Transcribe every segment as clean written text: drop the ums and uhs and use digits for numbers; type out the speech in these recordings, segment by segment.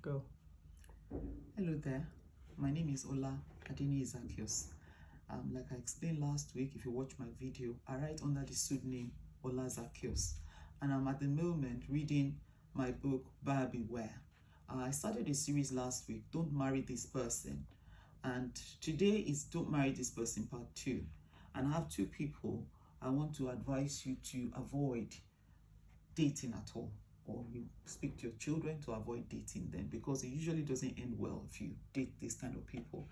Go. Hello there, my name is Ola Zaccheus. Like I explained last week, if you watch my video, I write under the pseudonym Ola Zaccheus, and I'm at the moment reading my book, Buyer Beware. I started a series last week, Don't Marry This Person, and today is Don't Marry This Person Part 2. And I have two people I want to advise you to avoid dating at all, or you speak to your children to avoid dating them, because it usually doesn't end well if you date these kind of people.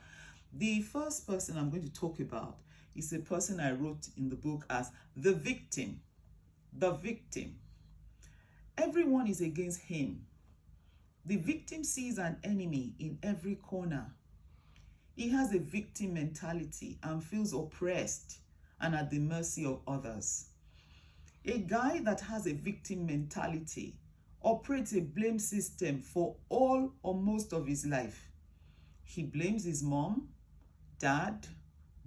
The first person I'm going to talk about is a person I wrote in the book as the victim. The victim. Everyone is against him. The victim sees an enemy in every corner. He has a victim mentality and feels oppressed and at the mercy of others. A guy that has a victim mentality operates a blame system for all or most of his life. He blames his mom, dad,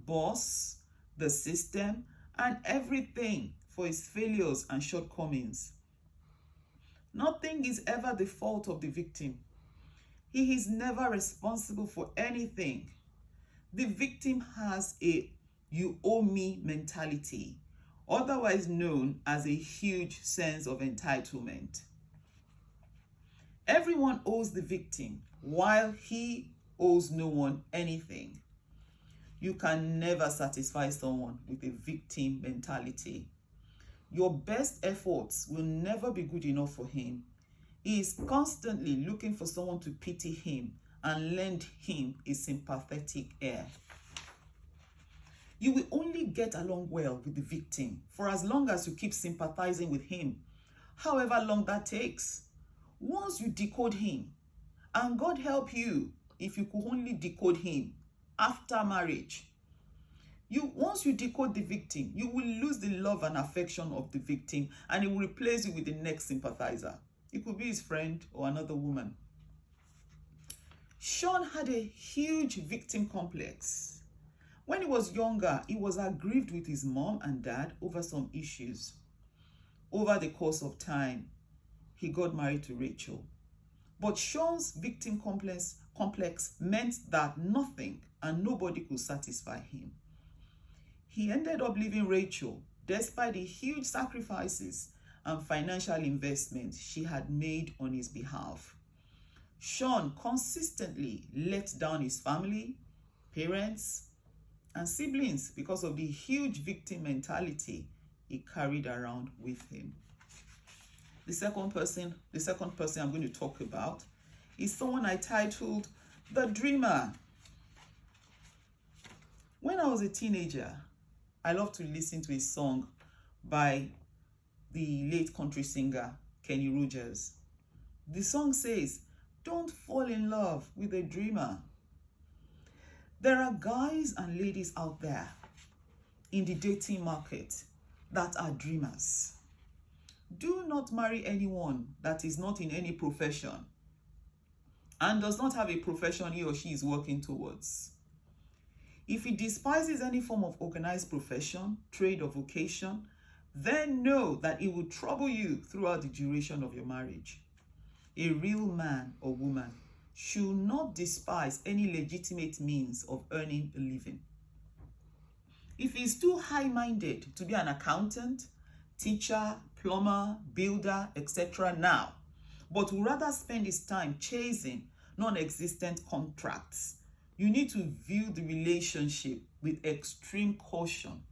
boss, the system, and everything for his failures and shortcomings. Nothing is ever the fault of the victim. He is never responsible for anything. The victim has a "you owe me" mentality, otherwise known as a huge sense of entitlement. Everyone owes the victim, while he owes no one anything. You can never satisfy someone with a victim mentality. Your best efforts will never be good enough for him. He is constantly looking for someone to pity him and lend him a sympathetic ear. You will only get along well with the victim for as long as you keep sympathizing with him, however long that takes. Once you decode him, and God help you if you could only decode him after marriage, once you decode the victim, you will lose the love and affection of the victim, and it will replace you with the next sympathizer. It could be his friend or another woman. Sean had a huge victim complex. When he was younger, he was aggrieved with his mom and dad over some issues. Over the course of time, he got married to Rachel. But Sean's victim complex meant that nothing and nobody could satisfy him. He ended up leaving Rachel despite the huge sacrifices and financial investments she had made on his behalf. Sean consistently let down his family, parents, and siblings because of the huge victim mentality he carried around with him. The second person I'm going to talk about is someone I titled The Dreamer. When I was a teenager, I loved to listen to a song by the late country singer Kenny Rogers. The song says, "Don't fall in love with a dreamer." There are guys and ladies out there in the dating market that are dreamers. Do not marry anyone that is not in any profession and does not have a profession he or she is working towards. If he despises any form of organized profession, trade, or vocation, then know that it will trouble you throughout the duration of your marriage. A real man or woman should not despise any legitimate means of earning a living. If he is too high-minded to be an accountant, teacher, plumber, builder, etc. now, but would rather spend his time chasing non-existent contracts, you need to view the relationship with extreme caution.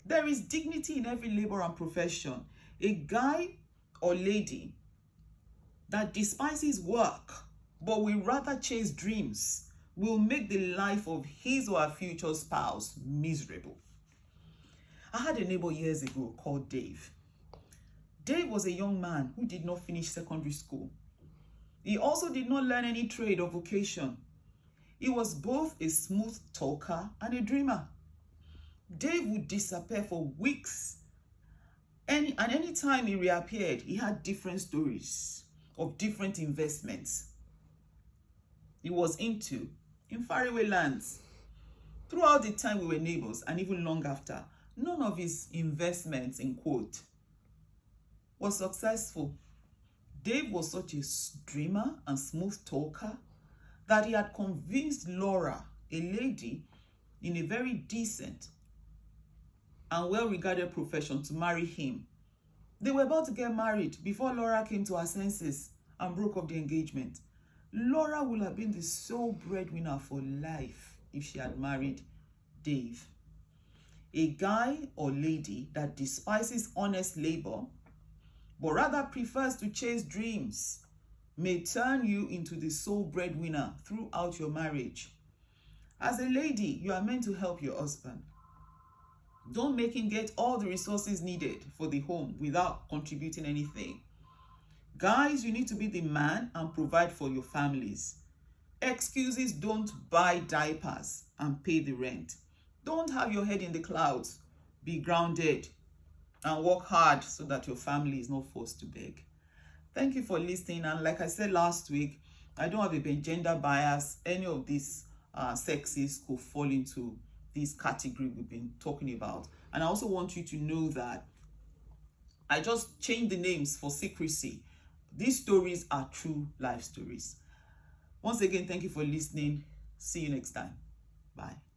There is dignity in every labor and profession. A guy or lady that despises work but will rather chase dreams will make the life of his or her future spouse miserable. I had a neighbor years ago called Dave. Dave was a young man who did not finish secondary school. He also did not learn any trade or vocation. He was both a smooth talker and a dreamer. Dave would disappear for weeks, and any time he reappeared, he had different stories of different investments he was into in faraway lands. Throughout the time we were neighbors, and even long after, none of his investments, in quote, was successful. Dave was such a dreamer and smooth talker that he had convinced Laura, a lady in a very decent and well-regarded profession, to marry him. They were about to get married before Laura came to her senses and broke off the engagement. Laura would have been the sole breadwinner for life if she had married Dave. A guy or lady that despises honest labor but rather prefers to chase dreams may turn you into the sole breadwinner throughout your marriage. As a lady, you are meant to help your husband. Don't make him get all the resources needed for the home without contributing anything. Guys, you need to be the man and provide for your families. Excuses don't buy diapers and pay the rent. Don't have your head in the clouds. Be grounded and work hard so that your family is not forced to beg. Thank you for listening. And like I said last week, I don't have a gender bias. Any of these sexes could fall into this category we've been talking about. And I also want you to know that I just changed the names for secrecy. These stories are true life stories. Once again, thank you for listening. See you next time. Bye.